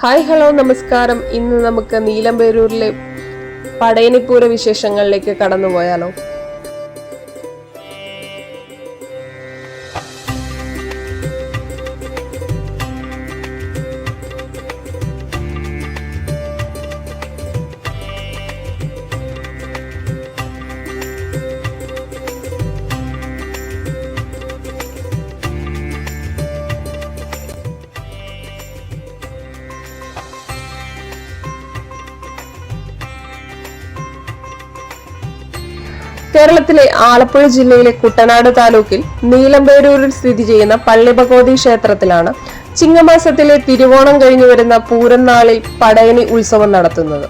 Hi hello നമസ്കാരം. ഇന്ന് നമുക്ക് നീലംപേരൂരിലെ പടയണിപ്പൂര വിശേഷങ്ങളിലേക്ക് കടന്നുപോയാലോ? കേരളത്തിലെ ആലപ്പുഴ ജില്ലയിലെ കുട്ടനാട് താലൂക്കിൽ നീലംപേരൂരിൽ സ്ഥിതി ചെയ്യുന്ന പള്ളിഭഗവതി ക്ഷേത്രത്തിലാണ് ചിങ്ങമാസത്തിലെ തിരുവോണം കഴിഞ്ഞു വരുന്ന പൂരം നാളിൽ പടയണി ഉത്സവം നടത്തുന്നത്.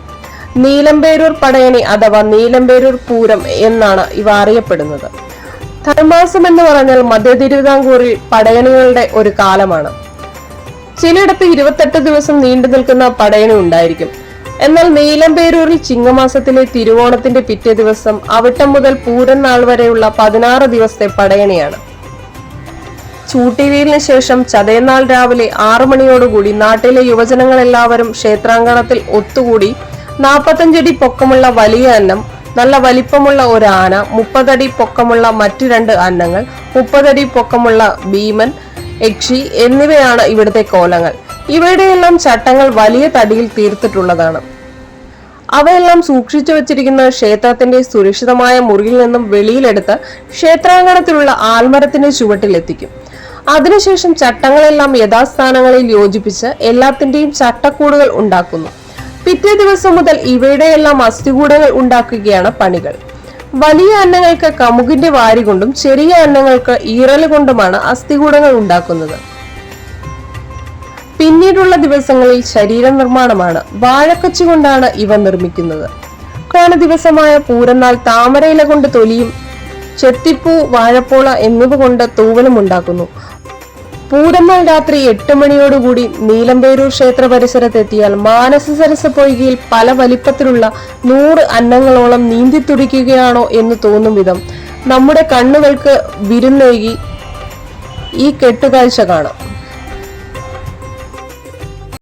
നീലംപേരൂർ പടയണി അഥവാ നീലംപേരൂർ പൂരം എന്നാണ് ഇവ അറിയപ്പെടുന്നത്. ധനുമാസം എന്ന് പറഞ്ഞാൽ മധ്യ തിരുവിതാംകൂറിൽ പടയണികളുടെ ഒരു കാലമാണ്. ചിലയിടത്ത് 28 ദിവസം നീണ്ടു നിൽക്കുന്ന പടയണി ഉണ്ടായിരിക്കും. എന്നാൽ നീലംപേരൂരിൽ ചിങ്ങമാസത്തിലെ തിരുവോണത്തിന്റെ പിറ്റേ ദിവസം അവിട്ടം മുതൽ പൂരം നാൾ വരെയുള്ള 16 ദിവസത്തെ പടയണിയാണ്. ചൂട്ടിവീലിന് ശേഷം ചതയനാൾ രാവിലെ 6 മണിയോടുകൂടി നാട്ടിലെ യുവജനങ്ങൾ എല്ലാവരും ക്ഷേത്രാങ്കണത്തിൽ ഒത്തുകൂടി 45 അടി പൊക്കമുള്ള വലിയ അന്നം, നല്ല വലിപ്പമുള്ള ഒരു ആന, 30 അടി പൊക്കമുള്ള മറ്റു 2 അന്നങ്ങൾ, 30 അടി പൊക്കമുള്ള ഭീമൻ, യക്ഷി എന്നിവയാണ് ഇവിടുത്തെ കോലങ്ങൾ. ഇവയുടെയെല്ലാം ചട്ടങ്ങൾ വലിയ തടിയിൽ തീർത്തിട്ടുള്ളതാണ്. അവയെല്ലാം സൂക്ഷിച്ചു വച്ചിരിക്കുന്ന ക്ഷേത്രത്തിന്റെ സുരക്ഷിതമായ മുറിയിൽ നിന്നും വെളിയിലെടുത്ത് ക്ഷേത്രാങ്കണത്തിലുള്ള ആൽമരത്തിന്റെ ചുവട്ടിലെത്തിക്കും. അതിനുശേഷം ചട്ടങ്ങളെല്ലാം യഥാസ്ഥാനങ്ങളിൽ യോജിപ്പിച്ച് എല്ലാത്തിന്റെയും ചട്ടക്കൂടുകൾ ഉണ്ടാക്കുന്നു. പിറ്റേ ദിവസം മുതൽ ഇവയുടെയെല്ലാം അസ്ഥികൂടങ്ങൾ ഉണ്ടാക്കുകയാണ് പണികൾ. വലിയ അന്നങ്ങൾക്ക് കമുകിന്റെ വാരി കൊണ്ടും ചെറിയ അന്നങ്ങൾക്ക് ഈറല് കൊണ്ടുമാണ് അസ്ഥികൂടങ്ങൾ ഉണ്ടാക്കുന്നത്. പിന്നീടുള്ള ദിവസങ്ങളിൽ ശരീര നിർമ്മാണമാണ്. വാഴക്കച്ചി കൊണ്ടാണ് ഇവ നിർമ്മിക്കുന്നത്. പ്രധാന ദിവസമായ പൂരനാൾ താമരയില കൊണ്ട് തൊലിയും ചെത്തിപ്പൂ, വാഴപ്പോള എന്നിവ കൊണ്ട് തൂവലും ഉണ്ടാക്കുന്നു. പൂരനാൾ രാത്രി 8 മണിയോടുകൂടി നീലംപേരൂർ ക്ഷേത്ര പരിസരത്തെത്തിയാൽ മാനസ സരസ പൊയ്കയിൽ പല വലിപ്പത്തിലുള്ള 100 അന്നങ്ങളോളം നീന്തി തുടിക്കുകയാണോ എന്ന് തോന്നും വിധം നമ്മുടെ കണ്ണുകൾക്ക് വിരുന്നേകി ഈ കെട്ടുകാഴ്ച കാണാം.